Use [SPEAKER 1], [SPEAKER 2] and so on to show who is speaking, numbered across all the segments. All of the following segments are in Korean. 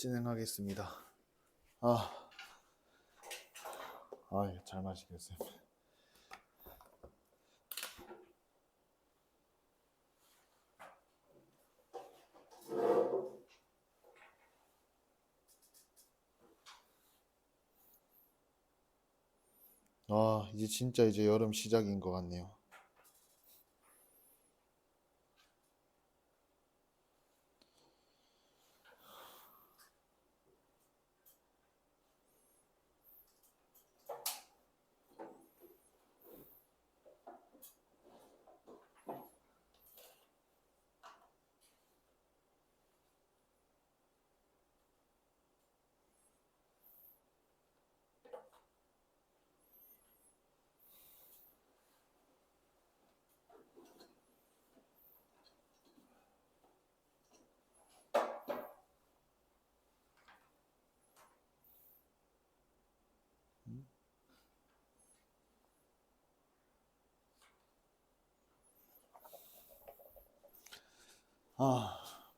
[SPEAKER 1] 진행하겠습니다. 잘 마시겠어요. 이제 진짜 이제 여름 시작인 것 같네요.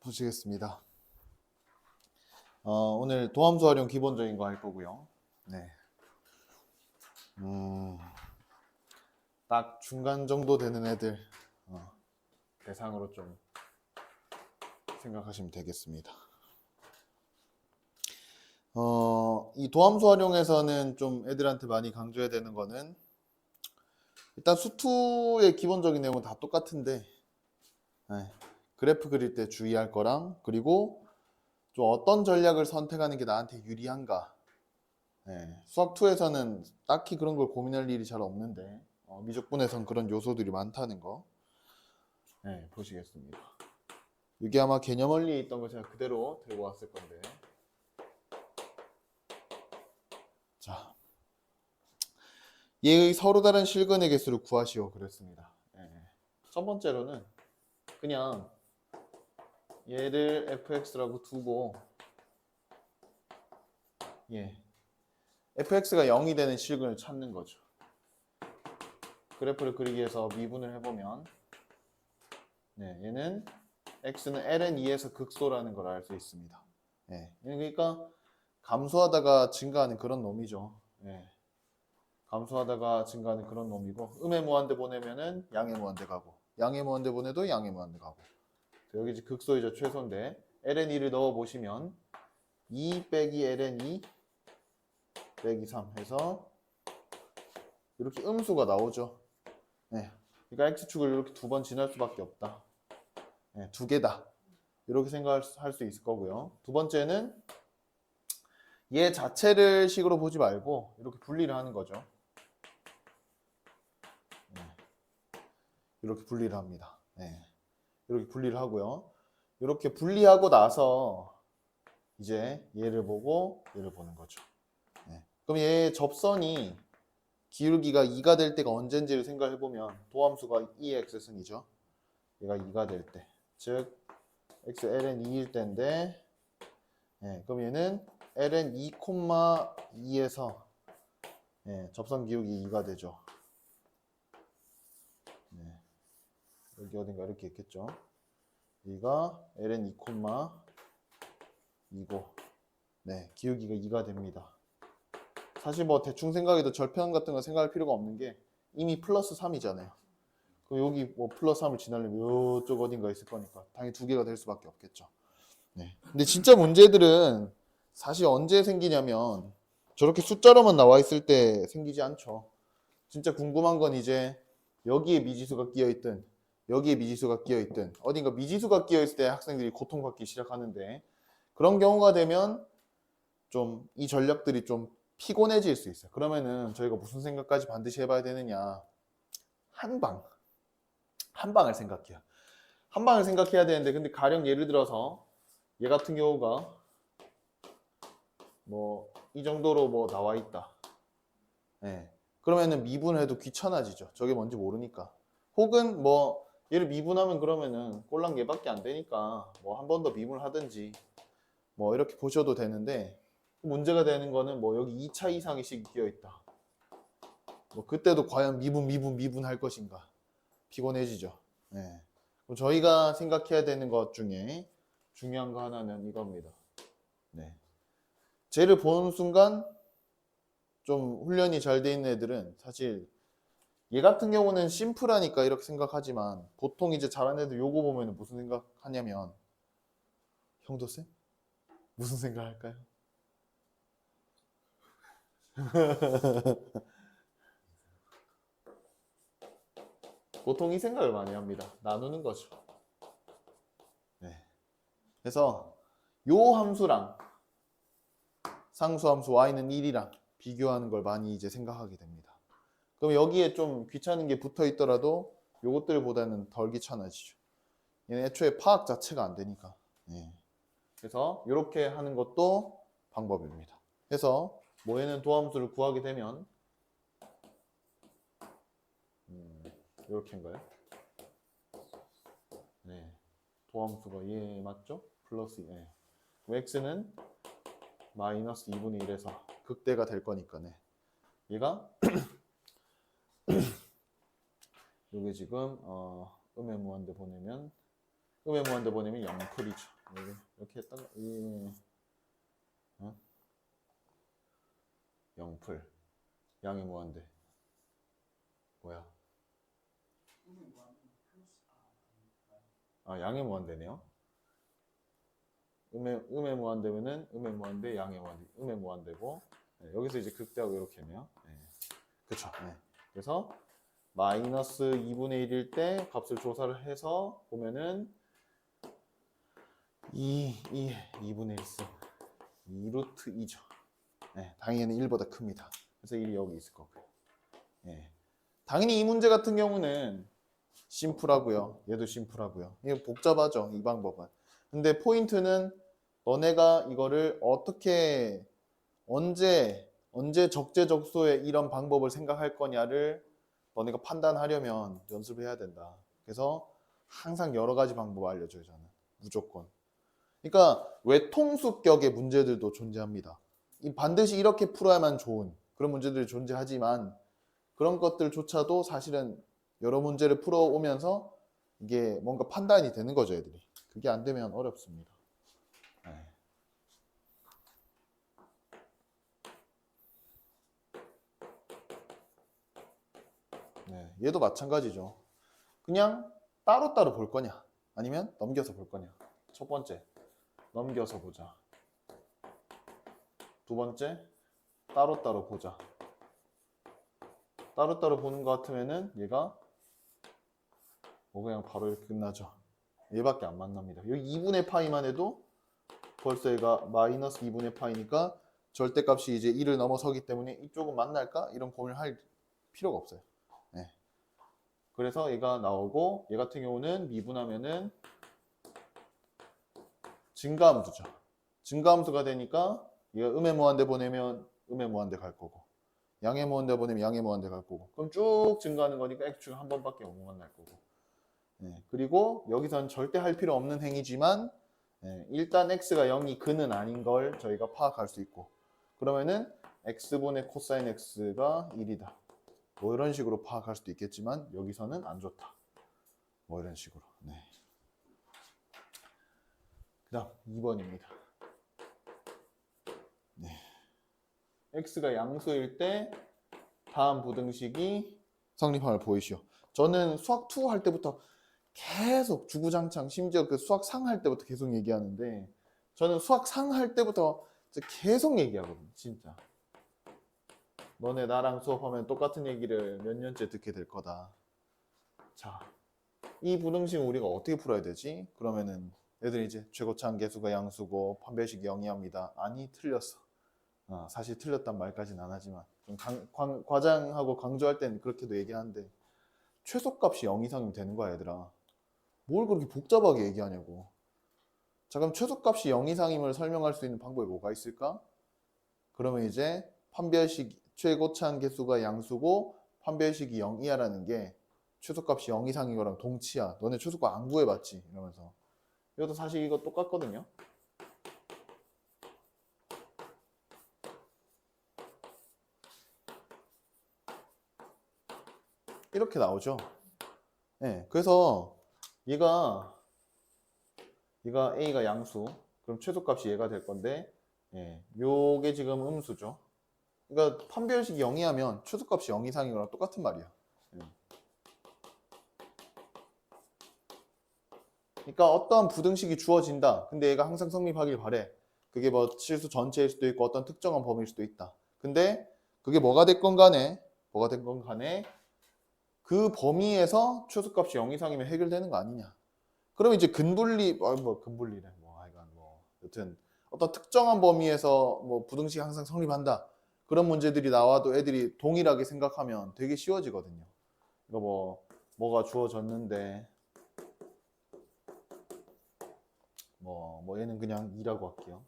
[SPEAKER 1] 보시겠습니다. 오늘 도함수 활용 기본적인 거 할 거고요. 네. 딱 중간 정도 되는 애들 대상으로 좀 생각하시면 되겠습니다. 이 도함수 활용에서는 좀 애들한테 많이 강조해야 되는 거는 일단 수투의 기본적인 내용은 다 똑같은데 그래프 그릴 때 주의할 거랑 그리고 좀 어떤 전략을 선택하는 게 나한테 유리한가. 수학2에서는 딱히 그런 걸 고민할 일이 잘 없는데 미적분에선 그런 요소들이 많다는 거 보시겠습니다. 이게 아마 개념 원리에 있던 거 제가 그대로 들고 왔을 건데 자, 얘의 서로 다른 실근의 개수를 구하시오 그랬습니다. 첫 번째로는 그냥 얘를 fx라고 두고 fx가 0이 되는 실근을 찾는 거죠. 그래프를 그리기 위해서 미분을 해보면 얘는 x는 ln 2에서 극소라는 걸 알 수 있습니다. 그러니까 감소하다가 증가하는 그런 놈이죠. 감소하다가 증가하는 그런 놈이고 음의 무한대 보내면은 양의 무한대 가고 양의 무한대 보내도 양의 무한대 가고 여기 이제 극소이자 최소인데 ln 2를 넣어 보시면 2 빼기 ln 2 빼기 3 해서 이렇게 음수가 나오죠. 그러니까 x축을 이렇게 두 번 지날 수밖에 없다. 두 개다. 이렇게 생각할 수 있을 거고요. 두 번째는 얘 자체를 식으로 보지 말고 이렇게 분리를 하는 거죠. 이렇게 분리를 합니다. 이렇게 분리를 하고요. 이렇게 분리하고 나서 이제 얘를 보고 얘를 보는 거죠. 그럼 얘 접선이 기울기가 2가 될 때가 언젠지를 생각해보면 도함수가 2의 x승이죠. 얘가 2가 될 때. 즉 x ln 2일 때인데 그럼 얘는 ln 2,2에서 접선 기울기 2가 되죠. 여기 어딘가 이렇게 있겠죠. 여기가 ln 2,2고 기울기가 2가 됩니다. 사실 뭐 대충 생각해도 절편 같은 거 생각할 필요가 없는 게 이미 플러스 3이잖아요. 그럼 여기 뭐 플러스 3을 지나려면 이쪽 어딘가 있을 거니까 당연히 두 개가 될 수밖에 없겠죠. 근데 진짜 문제들은 사실 언제 생기냐면 저렇게 숫자로만 나와 있을 때 생기지 않죠. 진짜 궁금한 건 이제 여기에 미지수가 끼어 있든 여기에 미지수가 끼어 있든 어딘가 미지수가 끼어 있을 때 학생들이 고통받기 시작하는데 그런 경우가 되면 좀 이 전략들이 좀 피곤해질 수 있어요. 그러면은 저희가 무슨 생각까지 반드시 해봐야 되느냐. 한 방을 생각해요. 한 방을 생각해야 되는데 근데 가령 예를 들어서 얘 같은 경우가 뭐 이 정도로 뭐 나와 있다. 그러면은 미분해도 귀찮아지죠. 저게 뭔지 모르니까. 혹은 뭐 얘를 미분하면 그러면은 꼴랑 얘밖에 안 되니까 뭐 한 번 더 미분을 하든지 뭐 이렇게 보셔도 되는데 문제가 되는 거는 뭐 여기 2차 이상의 식이 끼어 있다. 뭐 그때도 과연 미분 할 것인가 피곤해지죠. 그럼 저희가 생각해야 되는 것 중에 중요한 거 하나는 이겁니다. 네. 쟤를 보는 순간 좀 훈련이 잘 돼 있는 애들은 사실 얘 같은 경우는 심플하니까 이렇게 생각하지만 보통 이제 잘하는 애들 요거 보면 무슨 생각하냐면 형도 쌤? 무슨 생각할까요? 보통 이 생각을 많이 합니다. 나누는 거죠. 네. 그래서 요 함수랑 상수함수 y는 1이랑 비교하는 걸 많이 이제 생각하게 됩니다. 그럼 여기에 좀 귀찮은 게 붙어 있더라도 요것들보다는 덜 귀찮아지죠. 얘는 애초에 파악 자체가 안 되니까. 네. 그래서 이렇게 하는 것도 방법입니다. 그래서 모에는 도함수를 구하게 되면 이렇게인가요? 네. 도함수가 얘 맞죠? 플러스 예. x는 마이너스 2분의 1에서 극대가 될 거니까 네. 얘가 이게 지금 음의 무한대 보내면 0풀이죠. 이렇게 했다가 예. 0풀 양의 무한대 뭐야? 양의 무한대네요. 음의 무한대면은 음의 무한대 양의 무한대 음의 무한대고 네, 여기서 이제 극대하고 이렇게 하네요. 네. 그쵸. 네. 그래서 마이너스 2분의 1일 때 값을 조사를 해서 보면은 2분의 1승 2루트 2죠. 네, 당연히 1보다 큽니다. 그래서 1이 여기 있을 거고요. 네. 당연히 이 문제 같은 경우는 심플하고요. 얘도 심플하고요. 이게 복잡하죠. 이 방법은. 근데 포인트는 너네가 이거를 어떻게 언제 적재적소에 이런 방법을 생각할 거냐를 너네가 판단하려면 연습을 해야 된다. 그래서 항상 여러 가지 방법 알려줘요. 저는 무조건. 그러니까 외통수격의 문제들도 존재합니다. 반드시 이렇게 풀어야만 좋은 그런 문제들이 존재하지만 그런 것들조차도 사실은 여러 문제를 풀어오면서 이게 뭔가 판단이 되는 거죠, 애들이. 그게 안 되면 어렵습니다. 네. 네, 얘도 마찬가지죠. 그냥 따로따로 볼 거냐, 아니면 넘겨서 볼 거냐. 첫 번째, 넘겨서 보자. 두 번째, 따로따로 보자. 따로따로 보는 것 같으면은 얘가 그냥 바로 이렇게 끝나죠. 얘밖에 안 만납니다. 여기 2분의 파이만 해도 벌써 얘가 마이너스 2분의 파이니까 절대값이 이제 1을 넘어서기 때문에 이쪽은 만날까? 이런 고민을 할 필요가 없어요. 네. 그래서 얘가 나오고 얘 같은 경우는 미분하면은 증가함수죠. 증가함수가 되니까 얘가 음의 무한대 보내면 음의 무한대 갈 거고 양의 무한대 보내면 양의 무한대 갈 거고 그럼 쭉 증가하는 거니까 x축은 한 번밖에 못 만날 거고 네. 그리고 여기선 절대 할 필요 없는 행위지만 네. 일단 x가 0이 근은 아닌 걸 저희가 파악할 수 있고 그러면은 x분의 코사인 x가 1이다. 뭐 이런 식으로 파악할 수도 있겠지만 여기서는 안 좋다. 뭐 이런 식으로. 네. 그 다음 2번입니다. 네. x가 양수일 때 다음 부등식이 성립함을 보이시오. 저는 수학 2 할 때부터 계속 주구장창 심지어 그 수학 상 할 때부터 계속 얘기하는데 저는 수학 상 할 때부터 계속 얘기하거든요. 진짜. 너네 나랑 수업하면 똑같은 얘기를 몇 년째 듣게 될 거다. 자, 이 부등식 우리가 어떻게 풀어야 되지? 그러면은 애들이 이제 최고차항 계수가 양수고 판별식이 영이합니다. 아니 틀렸어. 사실 틀렸단 말까지는 안 하지만 좀 과장하고 강조할 때는 그렇게도 얘기하는데 최소값이 0 이상이면 되는 거야 얘들아. 뭘 그렇게 복잡하게 얘기하냐고. 자 그럼 최소값이 0 이상임을 설명할 수 있는 방법이 뭐가 있을까? 그러면 이제 판별식 최고차항 계수가 양수고 판별식이 0 이하라는 게 최소값이 0 이상인 거랑 동치야. 너네 최소값 안 구해봤지? 이러면서. 이것도 사실 이거 똑같거든요. 이렇게 나오죠. 네, 그래서 얘가 A가 양수, 그럼 최소값이 얘가 될 건데 예, 요게 지금 음수죠. 그러니까 판별식이 0이 하면 최소값이 0 이상인 거랑 똑같은 말이야. 예. 그러니까 어떠한 부등식이 주어진다. 근데 얘가 항상 성립하길 바래. 그게 뭐 실수 전체일 수도 있고 어떤 특정한 범위일 수도 있다. 근데 그게 뭐가 됐건 간에 그 범위에서 최소값이 0 이상이면 해결되는 거 아니냐. 그러면 이제 근분리, 뭐 근분리래. 뭐 하여간 뭐 여튼 어떤 특정한 범위에서 뭐 부등식이 항상 성립한다. 그런 문제들이 나와도 애들이 동일하게 생각하면 되게 쉬워지거든요. 이거 뭐가 주어졌는데 뭐 얘는 그냥 2라고 할게요.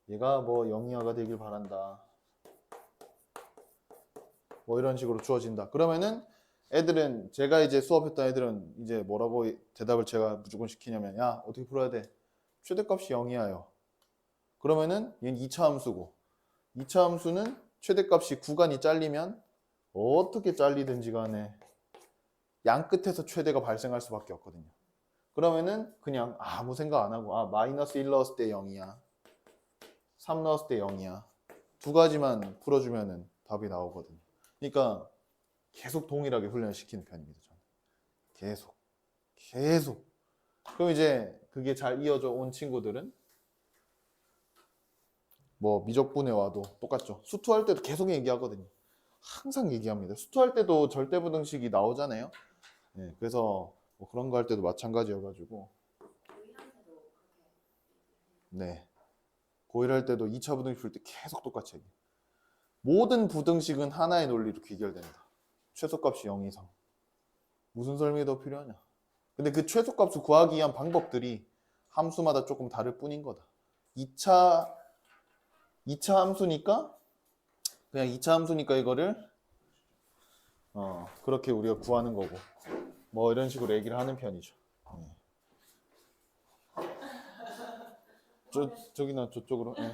[SPEAKER 1] 얘가 뭐 0이하가 되길 바란다. 뭐 이런 식으로 주어진다. 그러면은 애들은 제가 이제 수업했던 애들은 이제 뭐라고 대답을 제가 무조건 시키냐면 야 어떻게 풀어야 돼? 최대값이 0이야요. 그러면은 얘는 2차 함수고 2차 함수는 최대값이 구간이 잘리면 어떻게 잘리든지 간에 양 끝에서 최대가 발생할 수밖에 없거든요. 그러면은 그냥 아무 생각 안 하고 마이너스 1 넣었을 때 0이야. 3 넣었을 때 0이야. 두 가지만 풀어주면은 답이 나오거든요. 그러니까 계속 동일하게 훈련시키는 편입니다. 저는. 계속. 그럼 이제 그게 잘 이어져 온 친구들은 뭐 미적분에 와도 똑같죠. 수투할 때도 계속 얘기하거든요. 항상 얘기합니다. 수투할 때도 절대부등식이 나오잖아요. 네, 그래서 뭐 그런 거 할 때도 마찬가지여가지고 네, 고1 할 때도 2차 부등식 풀 때 계속 똑같이 얘기해요. 모든 부등식은 하나의 논리로 귀결된다. 최소값이 0 이상. 무슨 설명이 더 필요하냐. 근데 그 최소값을 구하기 위한 방법들이 함수마다 조금 다를 뿐인 거다. 2차 함수니까 그냥 2차 함수니까 이거를 그렇게 우리가 구하는 거고 뭐 이런 식으로 얘기를 하는 편이죠. 저기나 저쪽으로. 네.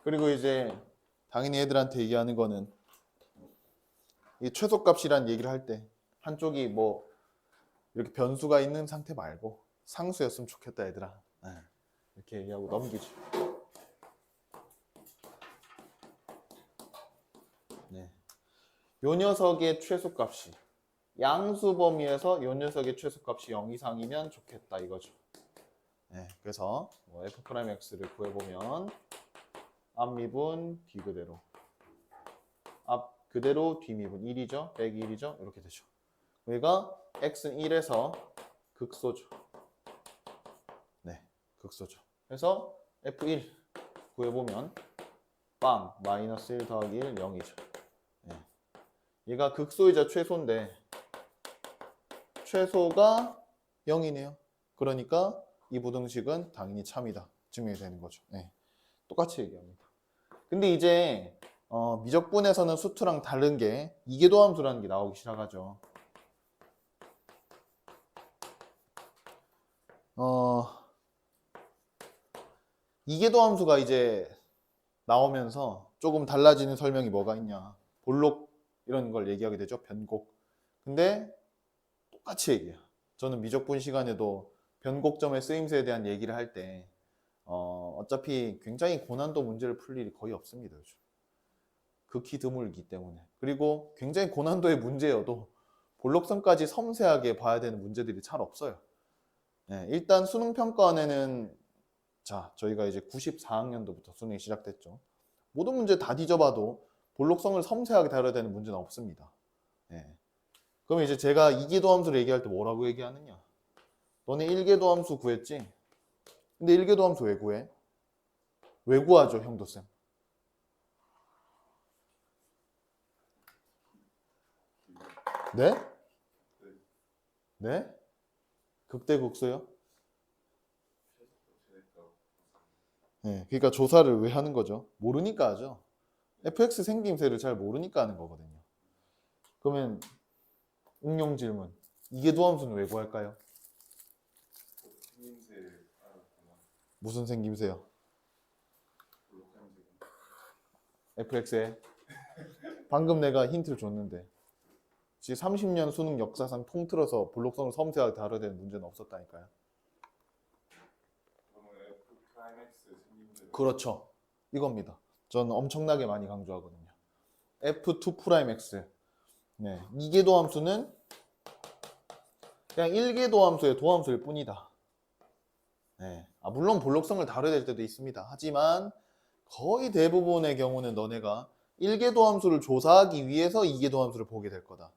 [SPEAKER 1] 그리고 이제 당연히 애들한테 얘기하는 거는 이 최소값이란 얘기를 할 때 한쪽이 뭐 이렇게 변수가 있는 상태 말고 상수였으면 좋겠다 얘들아. 네. 이렇게 얘기하고 넘기죠. 네. 요 녀석의 최소값이 양수 범위에서 요 녀석의 최소값이 0 이상이면 좋겠다 이거죠. 네. 그래서 뭐 F'X를 구해보면 앞미분 뒤 그대로 앞 그대로 뒤미분 1이죠. 빼기 1이죠. 이렇게 되죠. 여기가 x는 1에서 극소죠. 네, 극소죠. 그래서 f1 구해보면 빵 마이너스 1 더하기 1 0이죠. 네. 얘가 극소이자 최소인데 최소가 0이네요. 그러니까 이 부등식은 당연히 참이다. 증명이 되는 거죠. 네. 똑같이 얘기합니다. 근데 이제 미적분에서는 수투랑 다른 게 이계도함수라는 게 나오기 시작하죠. 이계도함수가 이제 나오면서 조금 달라지는 설명이 뭐가 있냐. 볼록 이런 걸 얘기하게 되죠. 변곡. 근데 똑같이 얘기해요. 저는 미적분 시간에도 변곡점의 쓰임새에 대한 얘기를 할 때 어차피 굉장히 고난도 문제를 풀 일이 거의 없습니다. 요즘. 극히 드물기 때문에. 그리고 굉장히 고난도의 문제여도 볼록성까지 섬세하게 봐야 되는 문제들이 잘 없어요. 네, 일단 수능평가원에는 자, 저희가 이제 94학년도부터 수능이 시작됐죠. 모든 문제 다 뒤져봐도 볼록성을 섬세하게 다뤄야 되는 문제는 없습니다. 네. 그럼 이제 제가 이계도함수를 얘기할 때 뭐라고 얘기하느냐? 너네 1계도함수 구했지? 근데 1계도함수 왜 구해? 왜 구하죠, 형도쌤? 네? 네? 극대극소요? 네, 그러니까 조사를 왜 하는 거죠? 모르니까 하죠. fx 생김새를 잘 모르니까 하는 거거든요. 그러면 응용 질문. 이계도함수는 왜 구할까요? 무슨 생김새요? fx에? 방금 내가 힌트를 줬는데 지금 30년 수능 역사상 통틀어서 블록성을 섬세하게 다뤄야 되는 문제는 없었다니까요. 그렇죠. 이겁니다. 저는 엄청나게 많이 강조하거든요. F2'X. 네, 이계도함수는 그냥 1계도함수의 도함수일 뿐이다. 네. 물론 볼록성을 다뤄야 될 때도 있습니다. 하지만 거의 대부분의 경우는 너네가 1계도함수를 조사하기 위해서 2계도함수를 보게 될 거다.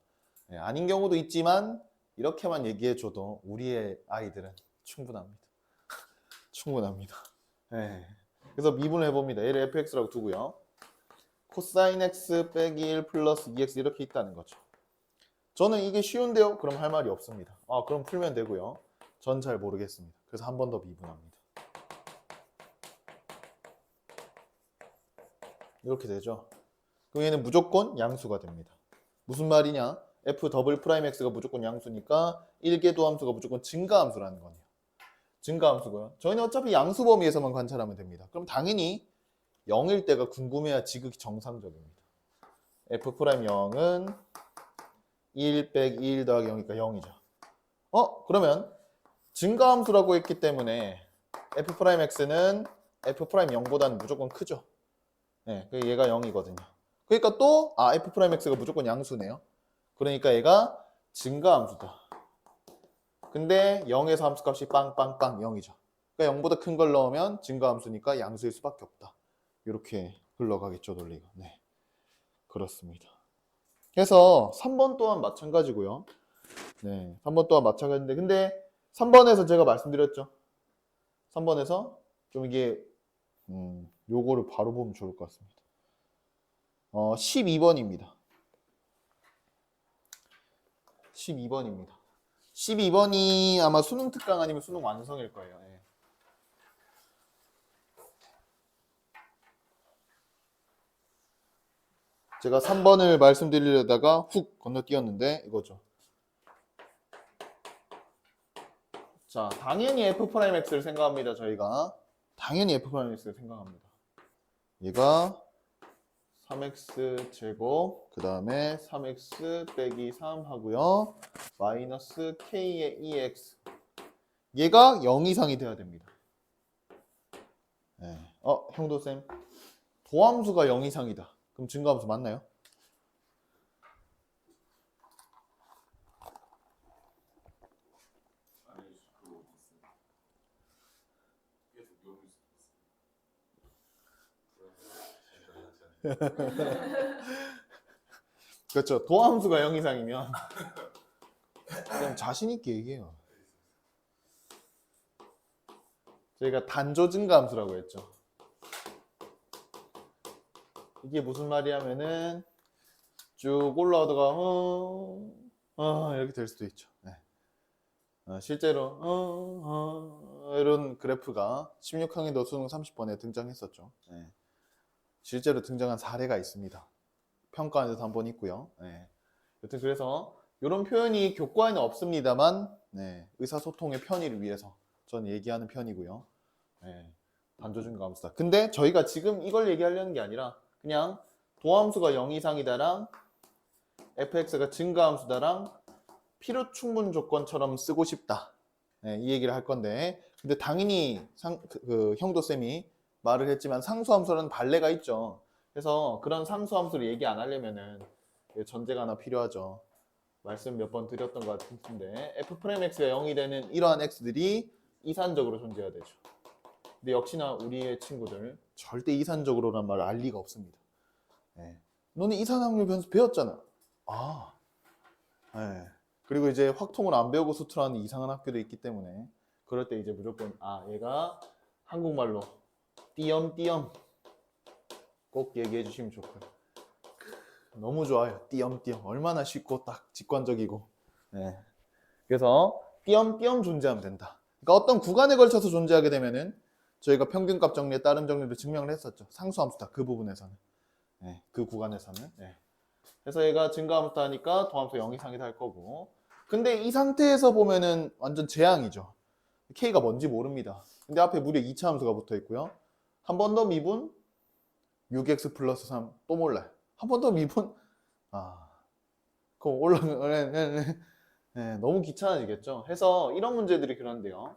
[SPEAKER 1] 네, 아닌 경우도 있지만 이렇게만 얘기해줘도 우리의 아이들은 충분합니다. 충분합니다. 네. 그래서 미분을 해봅니다. 얘를 fx라고 두고요. 코사인 x 빼기 1 플러스 2x 이렇게 있다는 거죠. 저는 이게 쉬운데요? 그럼 할 말이 없습니다. 그럼 풀면 되고요. 전 잘 모르겠습니다. 그래서 한 번 더 미분합니다. 이렇게 되죠. 그럼 얘는 무조건 양수가 됩니다. 무슨 말이냐? f 더블 프라임 x가 무조건 양수니까 1계도함수가 무조건 증가함수라는 거네요. 증가함수고요. 저희는 어차피 양수 범위에서만 관찰하면 됩니다. 그럼 당연히 0일 때가 궁금해야 지극히 정상적입니다. f 프라임 0은 1 빼기 1 더하기 0이니까 0이죠. 그러면 증가함수라고 했기 때문에 f 프라임 x는 f 프라임 0보다는 무조건 크죠. 네, 얘가 0이거든요. 그러니까 또 f 프라임 x가 무조건 양수네요. 그러니까 얘가 증가함수다. 근데 0에서 함수값이 빵빵빵 0이죠. 그러니까 0보다 큰 걸 넣으면 증가함수니까 양수일 수밖에 없다. 이렇게 흘러가겠죠, 논리가. 네, 그렇습니다. 그래서 3번 또한 마찬가지고요. 네, 3번 또한 마찬가지인데 근데 3번에서 제가 말씀드렸죠. 3번에서 좀 이게 요거를 바로 보면 좋을 것 같습니다. 12번입니다. 12번입니다. 12번이 아마 수능 특강 아니면 수능 완성일 거예요. 네. 제가 3번을 말씀드리려다가 훅 건너뛰었는데 이거죠. 자, 당연히 f'x를 생각합니다. 저희가 당연히 f'x를 생각합니다. 얘가 3x 제곱 그 다음에 3x 빼기 3 하고요. 마이너스 k의 2x 얘가 0 이상이 돼야 됩니다. 네. 형도쌤 도함수가 0 이상이다. 그럼 증가함수 맞나요? 그렇죠. 도함수가 0 이상이면 그냥 자신 있게 얘기해요. 저희가 단조 증가함수라고 했죠. 이게 무슨 말이냐면은 쭉 올라오다가 이렇게 될 수도 있죠. 네. 실제로 이런 그래프가 16학년도 수능 30번에 등장했었죠. 네. 실제로 등장한 사례가 있습니다. 평가안에도 한번 있고요. 네. 여튼 그래서 이런 표현이 교과에는 없습니다만 네. 의사소통의 편의를 위해서 저는 얘기하는 편이고요. 네. 단조증가함수다. 근데 저희가 지금 이걸 얘기하려는 게 아니라 그냥 도함수가 0 이상이다랑 fx가 증가함수다랑 필요 충분 조건처럼 쓰고 싶다. 네, 이 얘기를 할 건데 근데 당연히 형도쌤이 말을 했지만 상수함수라는 발레가 있죠. 그래서 그런 상수함수를 얘기 안 하려면은 전제가 하나 필요하죠. 말씀 몇 번 드렸던 것 같은데 f'x가 0이 되는 이러한 x들이 이산적으로 존재해야 되죠. 근데 역시나 우리의 친구들 절대 이산적으로란 말을 알 리가 없습니다. 네. 너는 이산확률 변수 배웠잖아. 네. 그리고 이제 확통을 안 배우고 수투라는 이상한 학교도 있기 때문에 그럴 때 이제 무조건 얘가 한국말로 띄엄띄엄 꼭 얘기해 주시면 좋고요. 너무 좋아요. 띄엄띄엄 얼마나 쉽고 딱 직관적이고. 네. 그래서 띄엄띄엄 존재하면 된다. 그러니까 어떤 구간에 걸쳐서 존재하게 되면은 저희가 평균값 정리에 따른 정리를 증명을 했었죠. 상수함수다. 그 부분에서는. 네. 그 구간에서는. 네. 그래서 얘가 증가함수다 하니까 도함수 0 이상이다 할 거고. 근데 이 상태에서 보면은 완전 재앙이죠. K가 뭔지 모릅니다. 근데 앞에 무려 2차 함수가 붙어 있고요. 한 번 더 미분 6x 플러스 3 또 몰라요. 한 번 더 미분 그럼 네, 너무 귀찮아지겠죠. 해서 이런 문제들이 그런데요.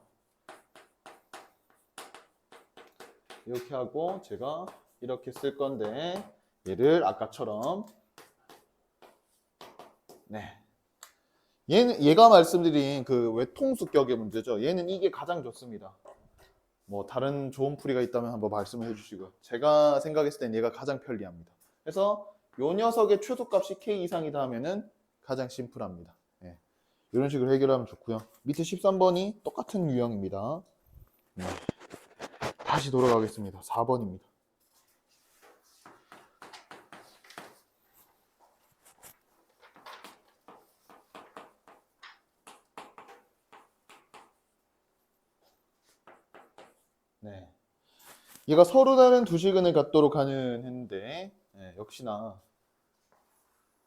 [SPEAKER 1] 이렇게 하고 제가 이렇게 쓸 건데 얘를 아까처럼 네. 얘가 말씀드린 그 외통수격의 문제죠. 얘는 이게 가장 좋습니다. 뭐 다른 좋은 풀이가 있다면 한번 말씀을 해주시고요. 제가 생각했을 땐 얘가 가장 편리합니다. 그래서 요 녀석의 최소값이 k 이상이다 하면은 가장 심플합니다. 네. 이런 식으로 해결하면 좋고요. 밑에 13번이 똑같은 유형입니다. 네. 다시 돌아가겠습니다. 4번입니다. 네. 얘가 서로 다른 두 시근을 갖도록 하는 했는데 네, 역시나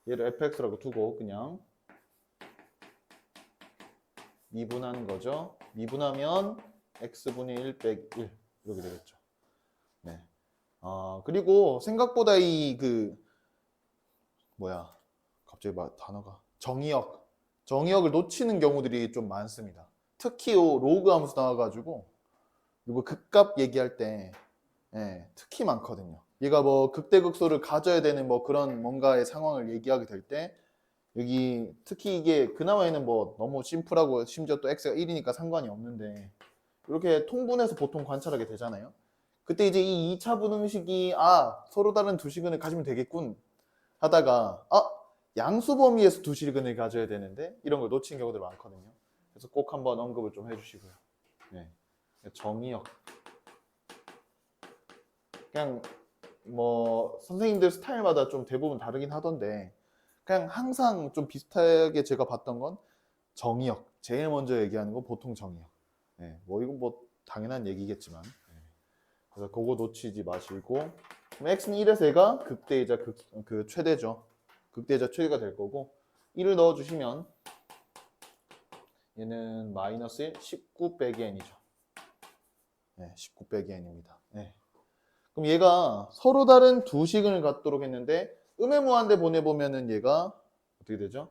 [SPEAKER 1] 얘를 fx라고 두고 그냥 미분하는 거죠. 미분하면 x분의 1 빼기 1 이렇게 되겠죠. 네. 그리고 생각보다 이 갑자기 단어가 정의역을 놓치는 경우들이 좀 많습니다. 특히 로그 함수 나와가지고 이거 극값 얘기할 때 특히 많거든요. 얘가 뭐 극대극소를 가져야 되는 뭐 그런 뭔가의 상황을 얘기하게 될 때 여기 특히 이게 그나마 얘는 뭐 너무 심플하고 심지어 또 x가 1이니까 상관이 없는데 이렇게 통분해서 보통 관찰하게 되잖아요. 그때 이제 이 2차 분음식이 서로 다른 두 시근을 가지면 되겠군 하다가 양수 범위에서 두 시근을 가져야 되는데 이런 걸 놓친 경우들 많거든요. 그래서 꼭 한번 언급을 좀 해주시고요. 네. 정의역 그냥 뭐 선생님들 스타일마다 좀 대부분 다르긴 하던데 그냥 항상 좀 비슷하게 제가 봤던 건 정의역 제일 먼저 얘기하는 건 보통 정의역. 네. 뭐 이건 뭐 당연한 얘기겠지만 그래서 그거 놓치지 마시고 그럼 x는 1에서 얘가 극대이자 그 최대죠. 극대이자 최대가 될 거고 1을 넣어주시면 얘는 마이너스 1, 19 빼기 n이죠. 네, 19 빼기 n입니다. 네. 그럼 얘가 서로 다른 두 시근을 갖도록 했는데 음의 무한대 보내보면은 얘가 어떻게 되죠?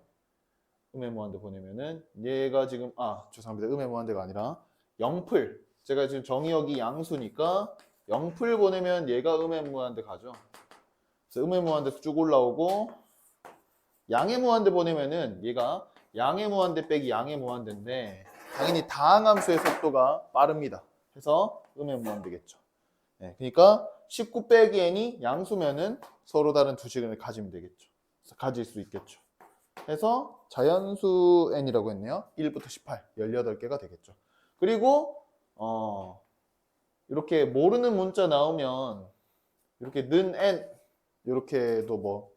[SPEAKER 1] 음의 무한대 보내면은 얘가 지금 죄송합니다. 음의 무한대가 아니라 영풀 제가 지금 정의역이 양수니까 영풀 보내면 얘가 음의 무한대 가죠. 그래서 음의 무한대에서 쭉 올라오고 양의 무한대 보내면은 얘가 양의 무한대 빼기 양의 무한대인데 당연히 다항함수의 속도가 빠릅니다. 해서 음의 무한대겠죠. 네, 그러니까 19 빼기 n이 양수면은 서로 다른 두 시근을 가지면 되겠죠. 그래서 가질 수 있겠죠. 해서 자연수 n이라고 했네요. 1부터 18, 18개가 되겠죠. 그리고 이렇게 모르는 문자 나오면 이렇게 는 n 이렇게도 뭐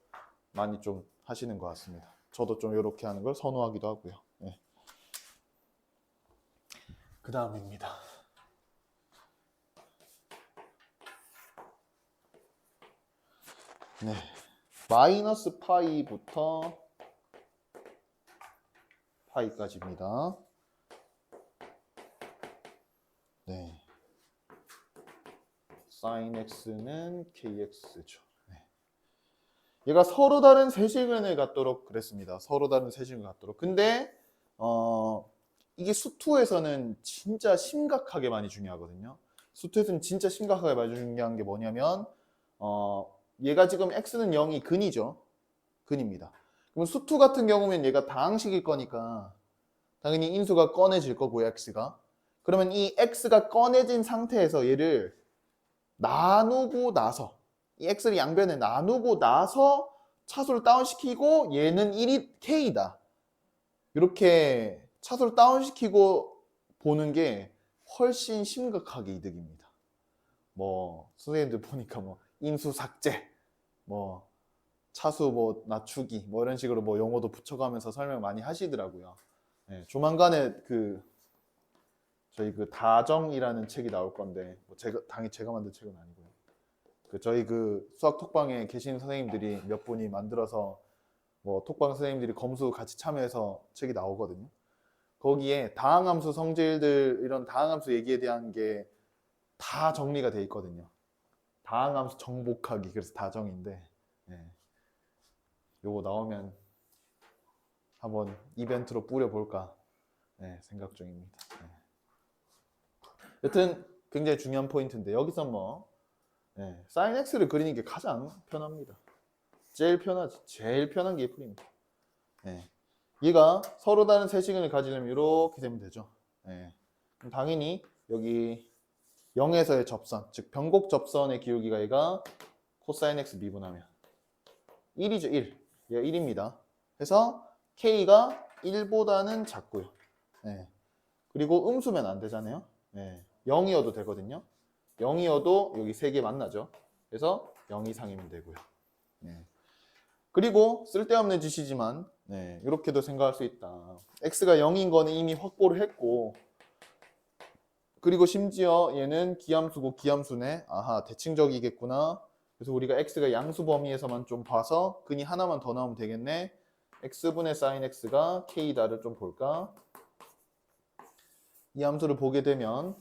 [SPEAKER 1] 많이 좀 하시는 것 같습니다. 저도 좀 이렇게 하는 걸 선호하기도 하고요. 네. 그 다음입니다. 네. 마이너스 파이부터 파이까지입니다. 네. sin x는 kx죠. 네. 얘가 서로 다른 세시근을 갖도록 그랬습니다. 서로 다른 세시근을 갖도록. 근데 이게 수투에서는 진짜 심각하게 많이 중요하거든요. 수투에서는 진짜 심각하게 많이 중요한 게 뭐냐면 얘가 지금 x는 0이 근이죠. 근입니다. 그럼 수투 같은 경우면 얘가 다항식일 거니까 당연히 인수가 꺼내질 거고요, x가. 그러면 이 x가 꺼내진 상태에서 얘를 나누고 나서 이 x를 양변에 나누고 나서 차수를 다운시키고 얘는 1이 k다. 이렇게 차수를 다운시키고 보는 게 훨씬 심각하게 이득입니다. 뭐 선생님들 보니까 뭐 인수 삭제, 뭐 차수 뭐 낮추기 뭐 이런 식으로 뭐 용어도 붙여가면서 설명 많이 하시더라고요. 네, 조만간에 저희 다정이라는 책이 나올 건데 뭐 당연히 제가 만든 책은 아니고요. 저희 수학 톡방에 계신 선생님들이 몇 분이 만들어서 뭐 톡방 선생님들이 검수 같이 참여해서 책이 나오거든요. 거기에 다항함수 성질들 이런 다항함수 얘기에 대한 게 다 정리가 돼 있거든요. 다항함수 정복하기 그래서 다정인데 요거 나오면 한번 이벤트로 뿌려볼까 생각 중입니다. 여튼 굉장히 중요한 포인트인데 여기서 뭐 sin x를 그리는 게 가장 편합니다. 제일 편하지. 제일 편한 게 이 풀입니다. 얘가 서로 다른 세시근을 가지려면 이렇게 되면 되죠. 그럼 당연히 여기 0에서의 접선, 즉 변곡 접선의 기울기가 얘가 코사인 x 미분하면 1이죠. 1. 얘가 1입니다. 그래서 k가 1보다는 작고요. 그리고 음수면 안 되잖아요. 0이어도 되거든요. 0이어도 여기 3개 만나죠. 그래서 0 이상이면 되고요. 그리고 쓸데없는 짓이지만 이렇게도 생각할 수 있다. x가 0인 거는 이미 확보를 했고 그리고 심지어 얘는 기함수고 기함수네. 아하, 대칭적이겠구나. 그래서 우리가 x가 양수 범위에서만 좀 봐서 근이 하나만 더 나오면 되겠네. x분의 sin x가 k다를 좀 볼까? 이 함수를 보게 되면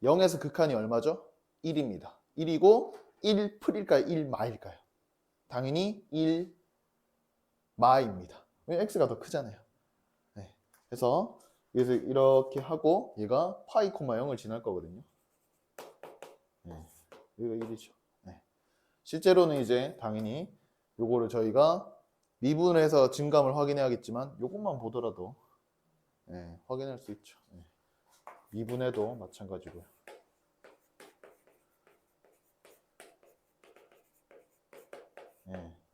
[SPEAKER 1] 0에서 극한이 얼마죠? 1입니다. 1이고 1풀일까요? 1마일까요? 당연히 1마입니다. 왜냐면 x가 더 크잖아요. 그래서 여기서 이렇게 하고 얘가 파이 코마 0을 지날 거거든요. 여기가 1이죠. 실제로는 이제 당연히 요거를 저희가 미분해서 증감을 확인해야겠지만 요것만 보더라도 확인할 수 있죠. 미분해도 마찬가지고요.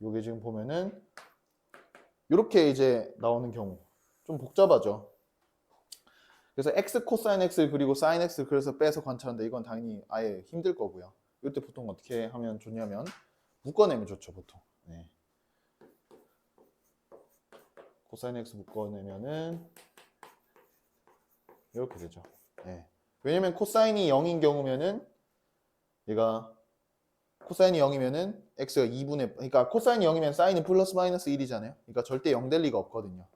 [SPEAKER 1] 요게 지금 보면은 이렇게 이제 나오는 경우 좀 복잡하죠. 그래서 x 코사인 x 그리고 sin x 그래서 빼서 관찰하는데 이건 당연히 아예 힘들 거고요. 이때 보통 어떻게 하면 좋냐면 묶어내면 좋죠, 보통. 코사인 x 묶어내면은 이렇게 되죠. 왜냐면 코사인이 0인 경우면은 얘가 코사인이 0이면은 x가 2분의 그러니까 코사인이 0이면 사인이 플러스 마이너스 1이잖아요. 그러니까 절대 0 될 리가 없거든요.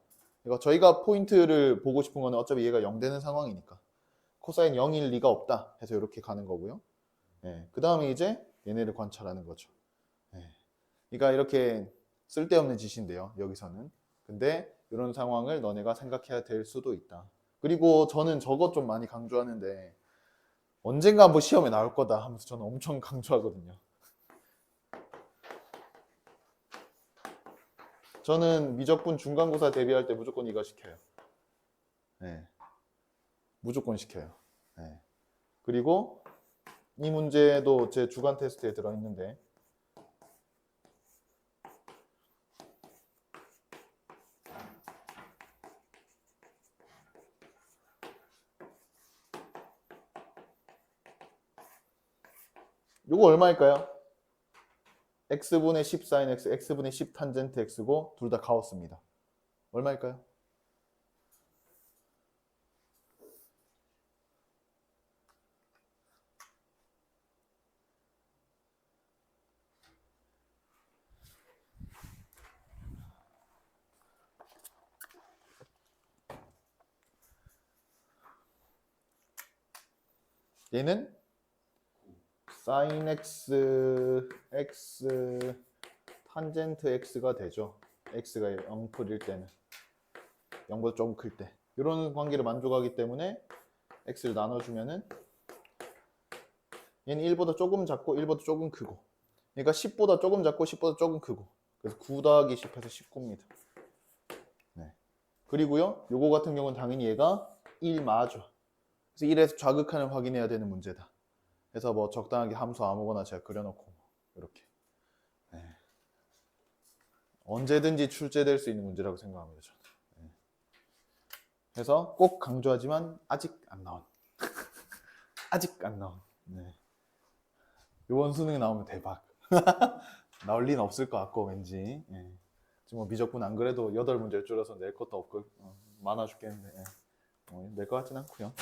[SPEAKER 1] 그러니까 저희가 포인트를 보고 싶은 거는 어차피 얘가 0 되는 상황이니까 코사인 0일 리가 없다 해서 이렇게 가는 거고요. 그 다음에 이제 얘네를 관찰하는 거죠. 그러니까 이렇게 쓸데없는 짓인데요, 여기서는. 근데 이런 상황을 너네가 생각해야 될 수도 있다. 그리고 저는 저것 좀 많이 강조하는데 언젠가 한번 시험에 나올 거다 하면서 저는 엄청 강조하거든요. 저는 미적분 중간고사 대비할 때 무조건 이거 시켜요. 무조건 시켜요. 그리고 이 문제도 제 주간 테스트에 들어있는데 요거 얼마일까요? x분의 10 sin x, x분의 10 탄젠트 x고 둘 다 가우스입니다. 얼마일까요? 얘는 sin x, x, 탄젠트 x가 되죠. x가 0풀일 때는. 0보다 조금 클 때. 이런 관계를 만족하기 때문에 x를 나눠주면은 얘는 1보다 조금 작고 1보다 조금 크고. 그러니까 10보다 조금 작고 10보다 조금 크고. 그래서 9 더하기 10해서 19입니다. 그리고요, 요거 같은 경우는 당연히 얘가 1마죠. 그래서 1에서 좌극한을 확인해야 되는 문제다. 그래서 뭐 적당하게 함수 아무거나 제가 그려놓고 이렇게 언제든지 출제될 수 있는 문제라고 생각합니다. 저는. 그래서 꼭 강조하지만 아직 안 나온 아직 안 나온 요번 수능에 나오면 대박. 나올 리는 없을 것 같고 왠지 지금 뭐 미적분 안 그래도 8문제를 줄여서 낼 것도 없고 많아 죽겠는데 낼 것 같진 않고요.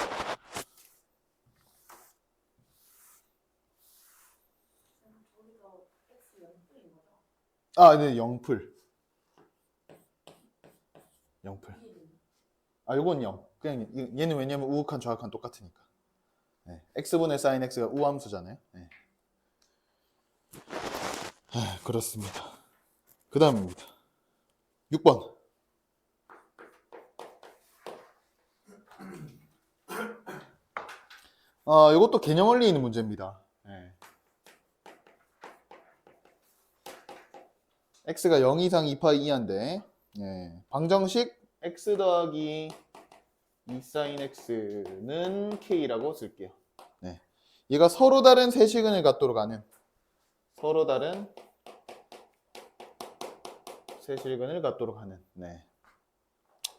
[SPEAKER 1] 아, 네, 0풀. 0풀. 아, 요건 0. 그냥 얘는 왜냐면 우극한 좌극한 똑같으니까. x분의 sin x가 우함수잖아요. 그렇습니다. 그 다음입니다. 6번. 이것도 개념 원리 있는 문제입니다. 네. x가 0 이상 2파이 이하인데 방정식 x 더하기 2 sin x는 k라고 쓸게요. 네. 얘가 서로 다른 세시근을 갖도록 하는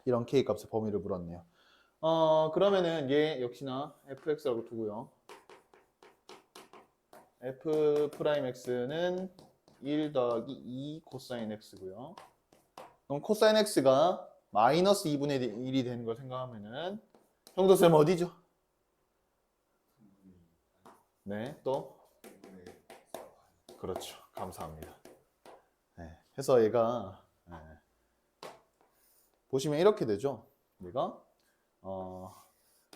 [SPEAKER 1] 이런 k 값의 범위를 물었네요. 그러면은 얘 역시나 fx라고 두고요. f 프라임 x는 1 더하기 2 코사인 x고요. 그럼 코사인 x가 마이너스 2분의 1이 되는 걸 생각하면은 형도쌤 어디죠? 네, 또? 그렇죠. 감사합니다. 네, 해서 얘가 보시면 이렇게 되죠. 얘가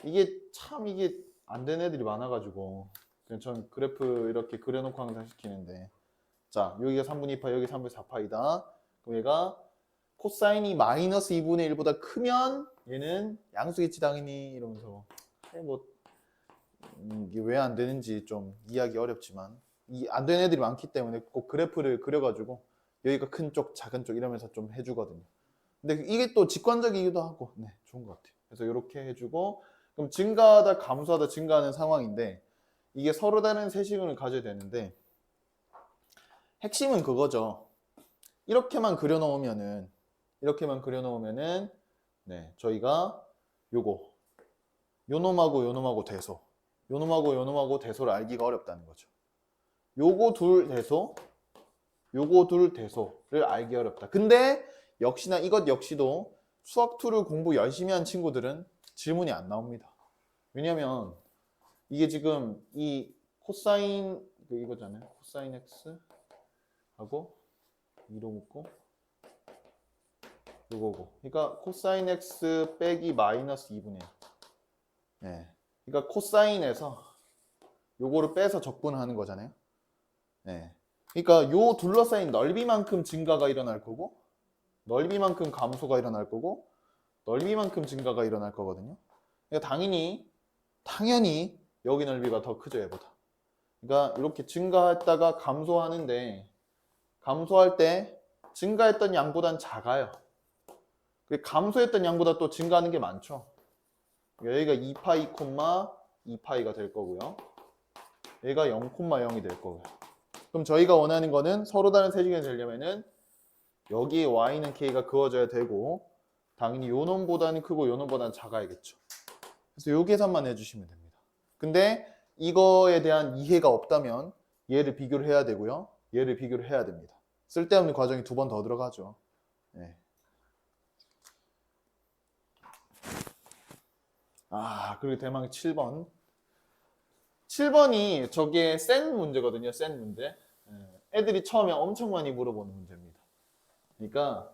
[SPEAKER 1] 이게 안 되는 애들이 많아가지고 그냥 전 그래프 이렇게 그려놓고 항상 시키는데, 자 여기가 3분의 2파 여기 3분의 4파이다. 그럼 얘가 코사인이 마이너스 2분의 1보다 크면 얘는 양수겠지 당연히 이러면서 뭐 이게 왜 안 되는지 좀 이해하기 어렵지만 안 되는 애들이 많기 때문에 꼭 그래프를 그려가지고 여기가 큰 쪽 작은 쪽 이러면서 좀 해주거든요. 근데 이게 또 직관적이기도 하고 좋은 것 같아요. 그래서 이렇게 해주고, 그럼 증가하다 감소하다 증가하는 상황인데 이게 서로 다른 세시근을 가져야 되는데 핵심은 그거죠. 이렇게만 그려놓으면은 저희가 요 놈하고 요놈하고 대소를 알기가 어렵다는 거죠. 요거 둘 대소를 알기 어렵다. 근데 역시나 이것 역시도 수학 2를 공부 열심히 한 친구들은 질문이 안 나옵니다. 왜냐면 이게 지금 이 코사인 이거잖아요. 코사인 x 하고 2로 묶고 요거고. 그러니까 코사인 x 빼기 마이너스 2분의 1. 그러니까 코사인에서 요거를 빼서 적분하는 거잖아요. 그러니까 요 둘러싸인 넓이만큼 증가가 일어날 거고 넓이만큼 감소가 일어날 거고 넓이만큼 증가가 일어날 거거든요. 그러니까 당연히 여기 넓이가 더 크죠, 얘보다. 그러니까 이렇게 증가했다가 감소하는데 감소할 때 증가했던 양보단 작아요. 감소했던 양보다 또 증가하는 게 많죠. 여기가 2파이, 2파이가 될 거고요. 얘가 0,0이 될 거고요. 그럼 저희가 원하는 거는 서로 다른 세시경이 되려면은 여기에 y는 k가 그어져야 되고 당연히 요 놈보다는 크고 요 놈보다는 작아야겠죠. 그래서 요 계산만 해주시면 됩니다. 근데 이거에 대한 이해가 없다면 얘를 비교를 해야 되고요. 얘를 비교를 해야 됩니다. 쓸데없는 과정이 2번 더 들어가죠. 그리고 대망 7번. 7번이 저게 센 문제거든요. 센 문제. 애들이 처음에 엄청 많이 물어보는 문제입니다. 그러니까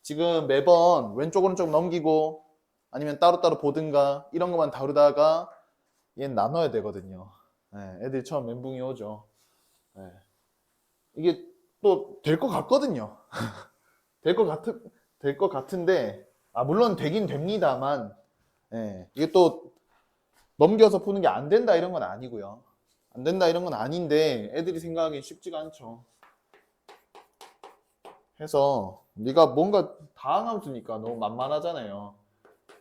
[SPEAKER 1] 지금 매번 왼쪽 오른쪽 넘기고 아니면 따로따로 보든가 이런 것만 다루다가 얘는 나눠야 되거든요. 애들이 처음 멘붕이 오죠. 이게 또 될 것 같거든요. 될 것 같은데 물론 되긴 됩니다만 이게 또 넘겨서 푸는 게 안 된다 이런 건 아니고요. 안 된다 이런 건 아닌데 애들이 생각하기 쉽지가 않죠. 해서 네가 뭔가 다항함수니까 너무 만만하잖아요.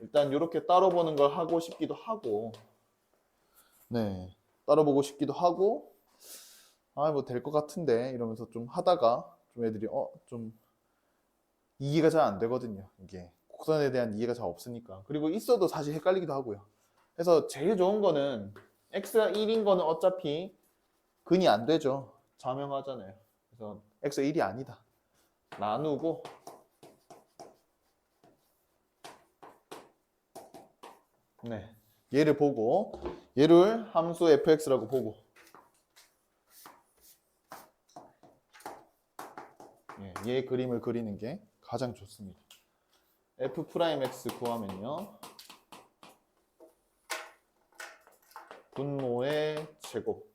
[SPEAKER 1] 일단 이렇게 따로 보는 걸 하고 싶기도 하고 따로 보고 싶기도 하고 뭐 될 것 같은데 이러면서 좀 하다가 좀 애들이 좀 이해가 잘 안 되거든요. 이게 곡선에 대한 이해가 잘 없으니까. 그리고 있어도 사실 헷갈리기도 하고요. 그래서 제일 좋은 거는 x가 1인 거는 어차피 근이 안 되죠. 자명하잖아요. 그래서 x가 1이 아니다. 나누고 얘를 보고 얘를 함수 fx라고 보고 얘 그림을 그리는 게 가장 좋습니다. f'x 구하면요. 분모의 제곱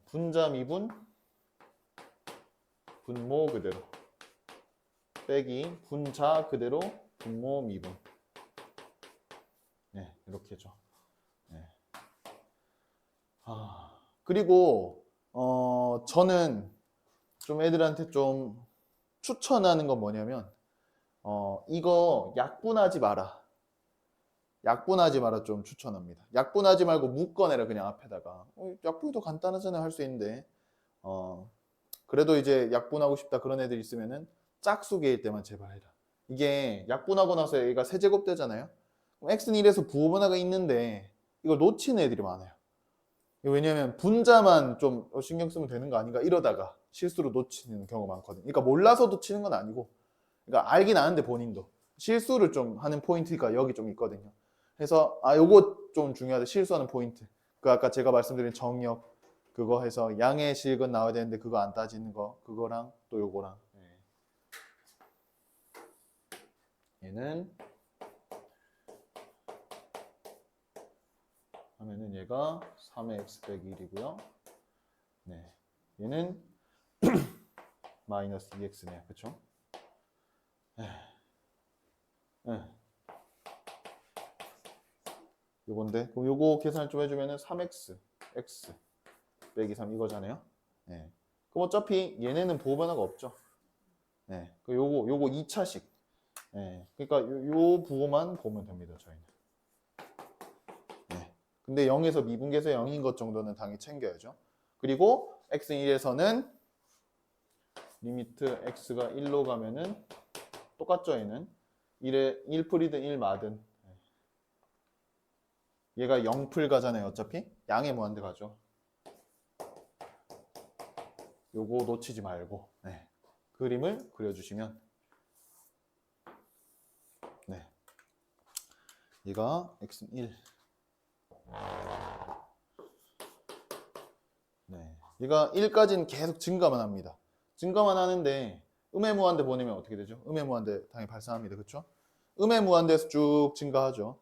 [SPEAKER 1] 분자 미분 분모 그대로 빼기 분자 그대로 분모 미분 이렇게죠. 그리고 저는 좀 애들한테 좀 추천하는 건 뭐냐면 이거 약분하지 마라. 약분하지 마라 좀 추천합니다. 약분하지 말고 묶어내라 그냥 앞에다가. 약분이 더 간단하잖아요. 할 수 있는데. 그래도 이제 약분하고 싶다 그런 애들 있으면은 짝수계일 때만 제발 해라. 이게 약분하고 나서 얘가 세제곱 되잖아요. 그럼 x는 1에서 부호분화가 있는데 이걸 놓치는 애들이 많아요. 왜냐면 분자만 좀 신경 쓰면 되는 거 아닌가 이러다가 실수로 놓치는 경우가 많거든요. 그러니까 몰라서 놓치는 건 아니고, 그러니까 알긴 아는데 본인도 실수를 좀 하는 포인트가 여기 좀 있거든요. 그래서 요거 좀 중요하다. 실수하는 포인트. 그 아까 제가 말씀드린 정역 그거 해서 양의 실근 나와야 되는데 그거 안 따지는 거, 그거랑 또 요거랑. 얘는 하면은 얘가 3의 x 빼기 1이고요. 네, 얘는 마이너스 2x네요. 그쵸? 요건데, 그럼 요거 계산을 좀 해주면은 3x, x 빼기 3 이거잖아요. 네. 그럼 어차피 얘네는 보호 변화가 없죠. 네. 요거 2차식. 네. 그러니까 요 부호만 보면 됩니다, 저희는. 네. 근데 0에서 미분계에서 0인 것 정도는 당연히 챙겨야죠. 그리고 x는 1에서는 리미트 x가 1로 가면은 똑같죠, 얘는. 1풀이든 1마든. 얘가 0풀 가잖아요, 어차피. 양의 무한대 가죠. 요거 놓치지 말고. 네. 그림을 그려주시면. 네. 얘가 x는 1. 네. 얘가 1까지는 계속 증가만 합니다. 증가만 하는데 음의 무한대 보내면 어떻게 되죠? 음의 무한대 당연히 발생합니다. 그렇죠? 음의 무한대에서 쭉 증가하죠.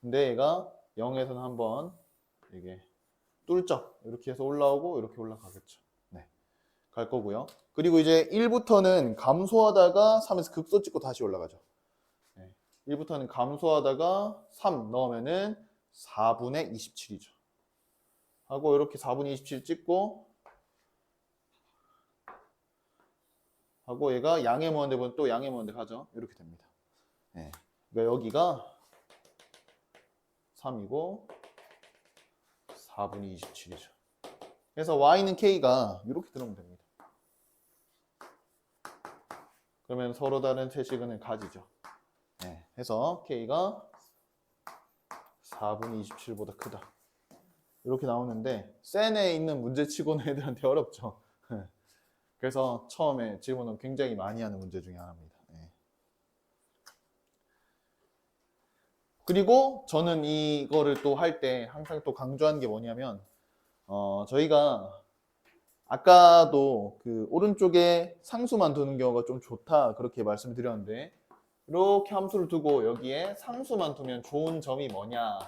[SPEAKER 1] 근데 얘가 0에서는 한번 이게 뚫쩍 이렇게 해서 올라오고 이렇게 올라가겠죠. 네. 갈 거고요. 그리고 이제 1부터는 감소하다가 3에서 극소 찍고 다시 올라가죠. 네. 1부터는 감소하다가 3 넣으면은 4분의 27이죠. 하고 이렇게 4분의 27 찍고 하고 얘가 양의 무한대 보면 또 양의 무한대 가죠. 이렇게 됩니다. 네. 그러니까 여기가 3이고 4분의 27이죠. 그래서 y는 k가 이렇게 들어오면 됩니다. 그러면 서로 다른 채식은 가지죠. 네. 해서 k가 4분의 27보다 크다. 이렇게 나오는데 센에 있는 문제치고는 애들한테 어렵죠. 그래서 처음에 질문은 굉장히 많이 하는 문제 중에 하나입니다. 네. 그리고 저는 이거를 또 할 때 항상 또 강조하는 게 뭐냐면 저희가 아까도 그 오른쪽에 상수만 두는 경우가 좀 좋다 그렇게 말씀드렸는데 이렇게 함수를 두고 여기에 상수만 두면 좋은 점이 뭐냐?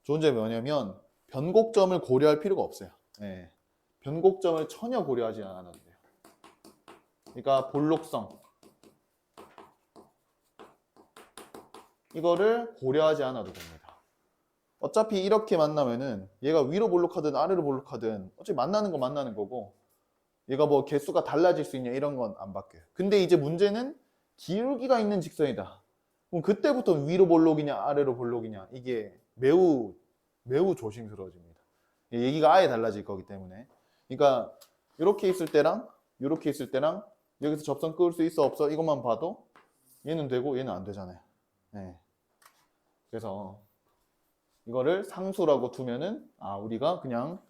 [SPEAKER 1] 좋은 점이 뭐냐면 변곡점을 고려할 필요가 없어요. 네. 변곡점을 전혀 고려하지 않아도 돼요. 그러니까 볼록성 이거를 고려하지 않아도 됩니다. 어차피 이렇게 만나면은 얘가 위로 볼록하든 아래로 볼록하든 어차피 만나는 건 만나는 거고 얘가 뭐 개수가 달라질 수 있냐 이런 건 안 바뀌어요. 근데 이제 문제는 기울기가 있는 직선이다. 그럼 그때부터 위로 볼록이냐 아래로 볼록이냐 이게 매우 조심스러워집니다. 얘기가 아예 달라질 거기 때문에. 그러니까 이렇게 있을 때랑 이렇게 있을 때랑 여기서 접선 끊을 수 있어 없어 이것만 봐도 얘는 되고 얘는 안 되잖아요. 네. 그래서 이거를 상수라고 두면은 우리가 그냥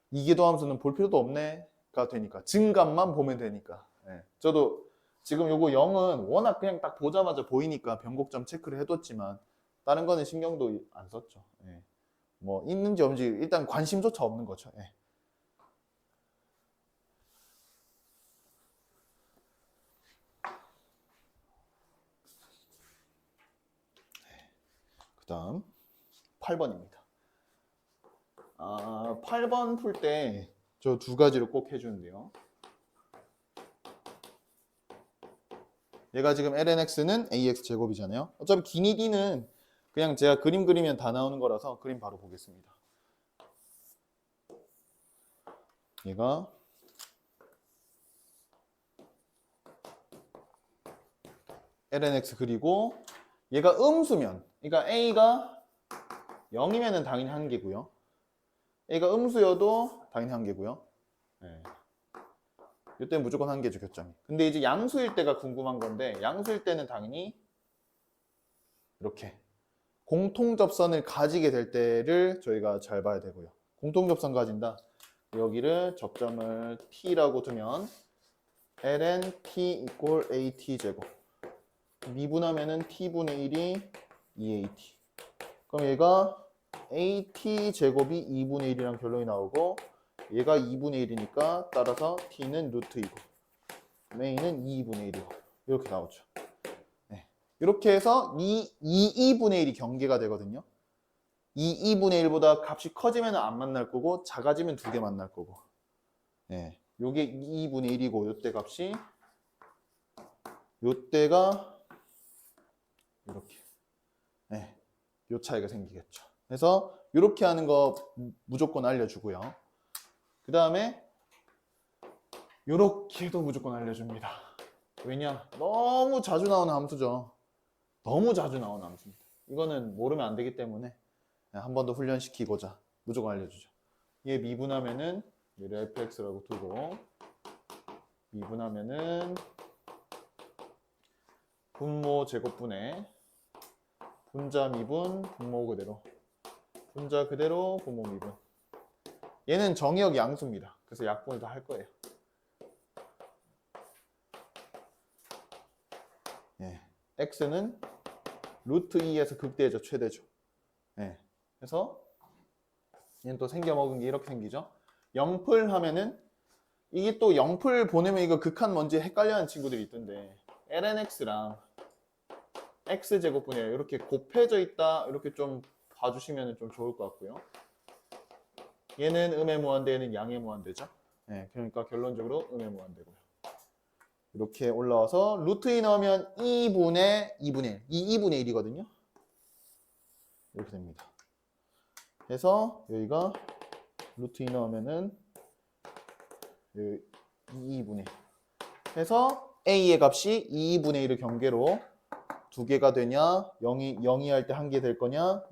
[SPEAKER 1] 이계도함수는 볼 필요도 없네가 되니까 증감만 보면 되니까. 네. 저도 지금 요거 0은 워낙 그냥 딱 보자마자 보이니까 변곡점 체크를 해뒀지만 다른 거는 신경도 안 썼죠. 네. 뭐 있는지 없는지 일단 관심조차 없는 거죠. 네. 그 다음 8번입니다. 8번 풀 때 저 두 가지를 꼭 해주는데요. 얘가 지금 lnx는 ax 제곱이잖아요. 어차피 기니 d는 그냥 제가 그림 그리면 다 나오는 거라서 그림 바로 보겠습니다. 얘가 lnx 그리고 얘가 음수면, 그러니까 a가 0이면은 당연히 한 개고요. a가 음수여도 당연히 한 개고요. 네. 이때 무조건 한 개죠, 교점이. 근데 이제 양수일 때가 궁금한 건데, 양수일 때는 당연히 이렇게 공통접선을 가지게 될 때를 저희가 잘 봐야 되고요. 공통접선 가진다. 여기를 접점을 t라고 두면 ln t 이꼴 at 제곱. 미분하면은 t분의 1이 2at. 그럼 얘가 at 제곱이 2분의 1이란 결론이 나오고, 얘가 2분의 1이니까 따라서 t는 루트이고 메인은 2분의 1이고 이렇게 나오죠. 네. 이렇게 해서 2분의 1이 경계가 되거든요. 2분의 1보다 값이 커지면 안 만날 거고 작아지면 두 개 만날 거고. 네. 요게 2분의 1이고 요때 값이 요때가 이렇게. 네. 요 차이가 생기겠죠. 그래서 이렇게 하는 거 무조건 알려주고요. 그 다음에 이렇게도 무조건 알려줍니다. 왜냐? 너무 자주 나오는 함수죠. 너무 자주 나오는 함수입니다. 이거는 모르면 안 되기 때문에 한 번 더 훈련시키고자 무조건 알려주죠. 얘 미분하면은 얘를 fx라고 두고 미분하면은 분모 제곱분의 분자 미분 분모 그대로 분자 그대로 분모 미분. 얘는 정의역 양수입니다. 그래서 약분을 다 할 거예요. 예. x는 루트 2에서 극대죠. 최대죠. 예. 그래서 얘는 또 생겨먹은 게 이렇게 생기죠. 영풀 하면은 이게 또 영풀 보내면 이거 극한 뭔지 헷갈려하는 친구들이 있던데 lnx랑 x제곱분이 이렇게 곱해져 있다 이렇게 좀 봐주시면 좀 좋을 것 같고요. 얘는 음의 무한대, 얘는 양의 무한대죠. 네, 그러니까 결론적으로 음의 무한대고요. 이렇게 올라와서 루트 2 넣으면 2분의 1, 이 2분의 1이거든요. 이렇게 됩니다. 그래서 여기가 루트 2 넣으면은 2분의 1. 해서 a의 값이 2분의 1을 경계로 두 개가 되냐, 0이 할 때 한 개 될 거냐,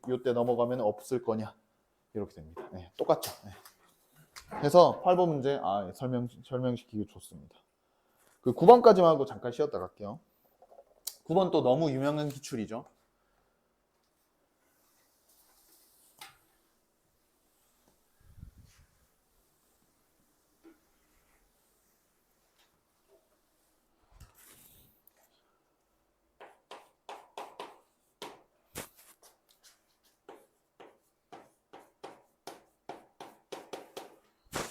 [SPEAKER 1] 요때 넘어가면 없을 거냐, 이렇게 됩니다. 네, 똑같죠. 네. 그래서 8번 문제 설명시키기 좋습니다. 그 9번까지만 하고 잠깐 쉬었다 갈게요. 9번 또 너무 유명한 기출이죠.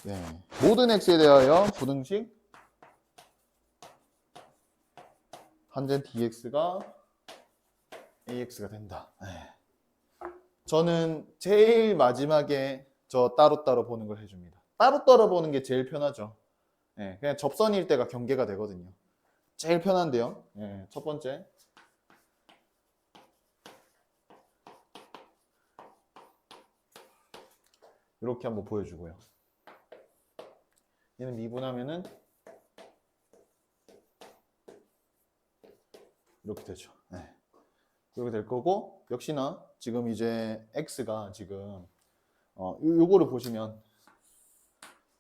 [SPEAKER 1] 네. 모든 x에 대하여 부등식 한젠 dx가 ax가 된다. 네. 저는 제일 마지막에 저 따로따로 보는 걸 해줍니다. 따로따로 보는 게 제일 편하죠. 네. 그냥 접선일 때가 경계가 되거든요. 제일 편한데요. 네. 첫 번째. 이렇게 한번 보여주고요. 얘는 미분하면은 이렇게 되죠. 네. 이렇게 될 거고 역시나 지금 이제 x가 지금 요거를 보시면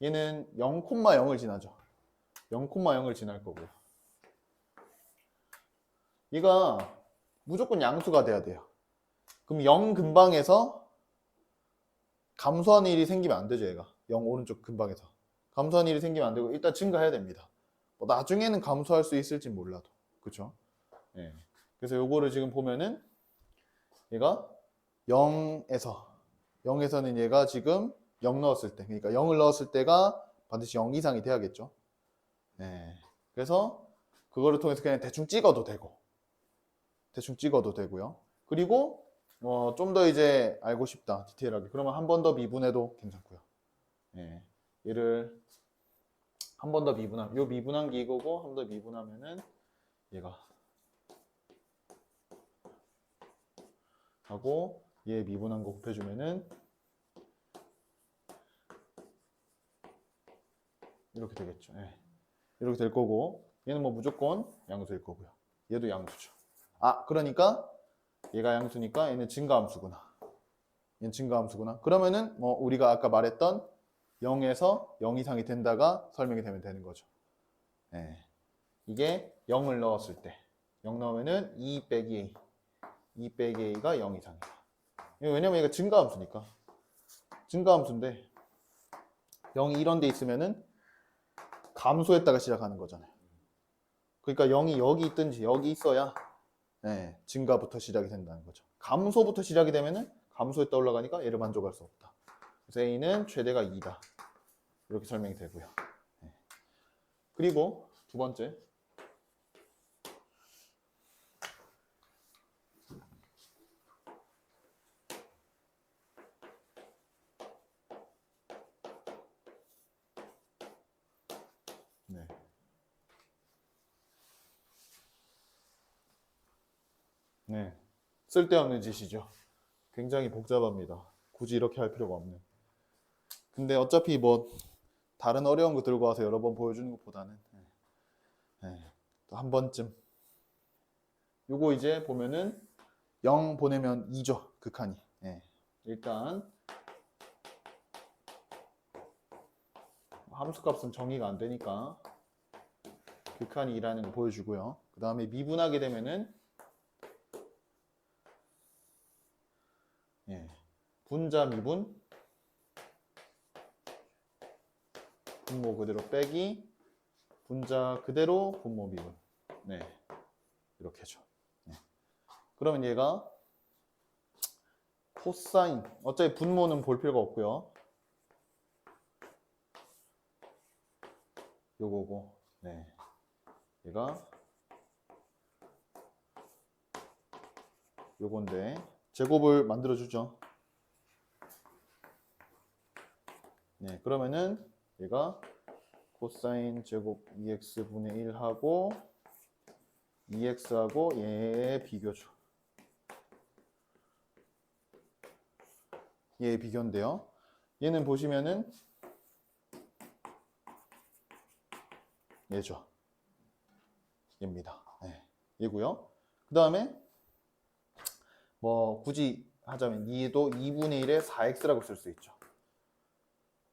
[SPEAKER 1] 얘는 0,0을 지나죠. 0,0을 지날 거고요. 얘가 무조건 양수가 돼야 돼요. 그럼 0 근방에서 감소하는 일이 생기면 안 되죠. 얘가 0 오른쪽 근방에서 감소하는 일이 생기면 안 되고 일단 증가해야 됩니다. 나중에는 감소할 수 있을지 몰라도 그렇죠. 네. 그래서 요거를 지금 보면은 얘가 0에서는 얘가 지금 0 넣었을 때, 그러니까 0을 넣었을 때가 반드시 0 이상이 돼야겠죠. 네. 그래서 그거를 통해서 그냥 대충 찍어도 되고요. 그리고 좀 더 이제 알고 싶다, 디테일하게. 그러면 한 번 더 미분해도 괜찮고요. 네. 얘를 한 번 더 요 미분한 게 이거고, 한 번 더 미분하면은 얘가 하고 얘 미분한 거 곱해주면은 이렇게 되겠죠. 예. 이렇게 될 거고 얘는 뭐 무조건 양수일 거고요. 얘도 양수죠. 아, 그러니까 얘가 양수니까 얘는 증가함수구나. 얘는 증가함수구나. 그러면은 뭐 우리가 아까 말했던 0에서 0 이상이 된다가 설명이 되면 되는 거죠. 예. 이게 0을 넣었을 때 0 넣으면은 2 빼기 a 2 빼기 a가 0 이상이다. 왜냐면 얘가 증가함수니까. 증가함수인데 0이 이런 데 있으면은 감소했다가 시작하는 거잖아요. 그러니까 0이 여기 있든지 여기 있어야 네, 증가부터 시작이 된다는 거죠. 감소부터 시작이 되면은 감소했다 올라가니까 얘를 만족할 수 없다. 그래서 a는 최대가 2다. 이렇게 설명이 되고요. 네. 그리고 두 번째. 네. 네. 쓸데없는 짓이죠. 굉장히 복잡합니다. 굳이 이렇게 할 필요가 없는. 근데 어차피 뭐 다른 어려운 거 들고 와서 여러 번 보여주는 것보다는 또 한 번쯤. 요거 이제 보면은 0 보내면 2죠. 극한이. 일단 함수값은 정의가 안 되니까 극한이 2라는 거 보여주고요. 그 다음에 미분하게 되면은 분자 미분 분모 그대로 빼기 분자 그대로 분모 미분. 네, 이렇게죠. 그러면 얘가 코사인, 어차피 분모는 볼 필요가 없고요. 요거고, 네, 얘가 요건데 제곱을 만들어 주죠. 네, 그러면은 얘가 코사인 제곱 2x 분의 1하고 2x하고 얘의 비교죠. 얘의 비교인데요. 얘는 보시면은 얘죠. 얘입니다. 네, 얘고요. 그 다음에 뭐 굳이 하자면 얘도 2분의 1에 4x라고 쓸 수 있죠.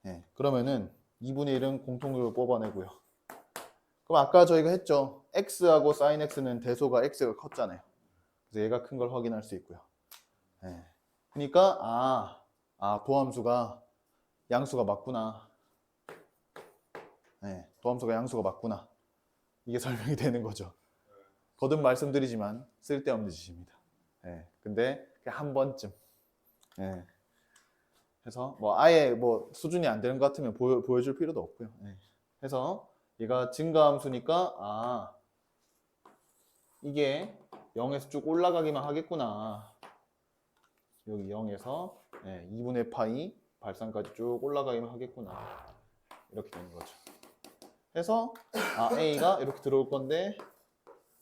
[SPEAKER 1] 네, 그러면은 2분의 1은 공통적으로 뽑아내고요. 그럼 아까 저희가 했죠. x하고 sin x는 대소가 x가 컸잖아요. 그래서 얘가 큰 걸 확인할 수 있고요. 네. 그러니까 도함수가 양수가 맞구나. 네, 도함수가 양수가 맞구나. 이게 설명이 되는 거죠. 거듭 말씀드리지만 쓸데없는 짓입니다. 네, 근데 한 번쯤. 네. 해서 뭐 아예 뭐 수준이 안 되는 것 같으면 보여줄 필요도 없고요. 네. 해서 얘가 증가함수니까 이게 0에서 쭉 올라가기만 하겠구나. 여기 0에서 2분의 파이 발산까지 쭉 올라가기만 하겠구나. 이렇게 되는 거죠. 해서 A가 이렇게 들어올 건데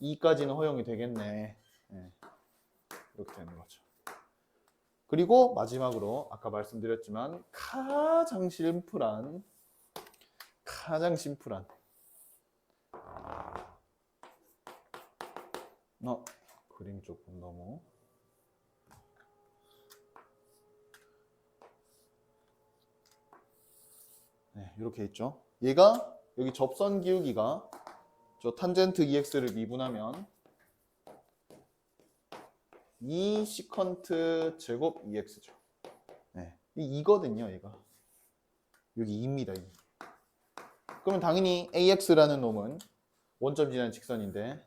[SPEAKER 1] 2까지는 허용이 되겠네. 이렇게 되는 거죠. 그리고 마지막으로 아까 말씀드렸지만 가장 심플한 그림 조금 너무 이렇게 있죠. 얘가 여기 접선 기울기가 저 탄젠트 EX를 미분하면 2 시컨트 제곱 EX죠. 이 2거든요, 얘가. 여기 2입니다, 2. 그러면 당연히 AX라는 놈은 원점 지나는 직선인데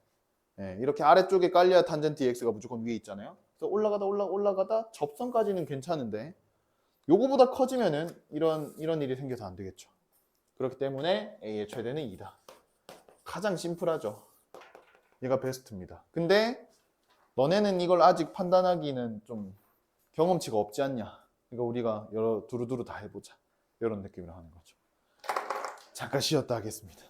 [SPEAKER 1] 이렇게 아래쪽에 깔려야 탄젠트 EX가 무조건 위에 있잖아요. 그래서 올라가다 접선까지는 괜찮은데 요거보다 커지면은 이런 일이 생겨서 안 되겠죠. 그렇기 때문에 A의 최대는 2다. 가장 심플하죠. 얘가 베스트입니다. 근데 너네는 이걸 아직 판단하기는 좀 경험치가 없지 않냐. 그러니까 우리가 두루두루 다 해보자. 이런 느낌으로 하는 거죠. 잠깐 쉬었다 하겠습니다.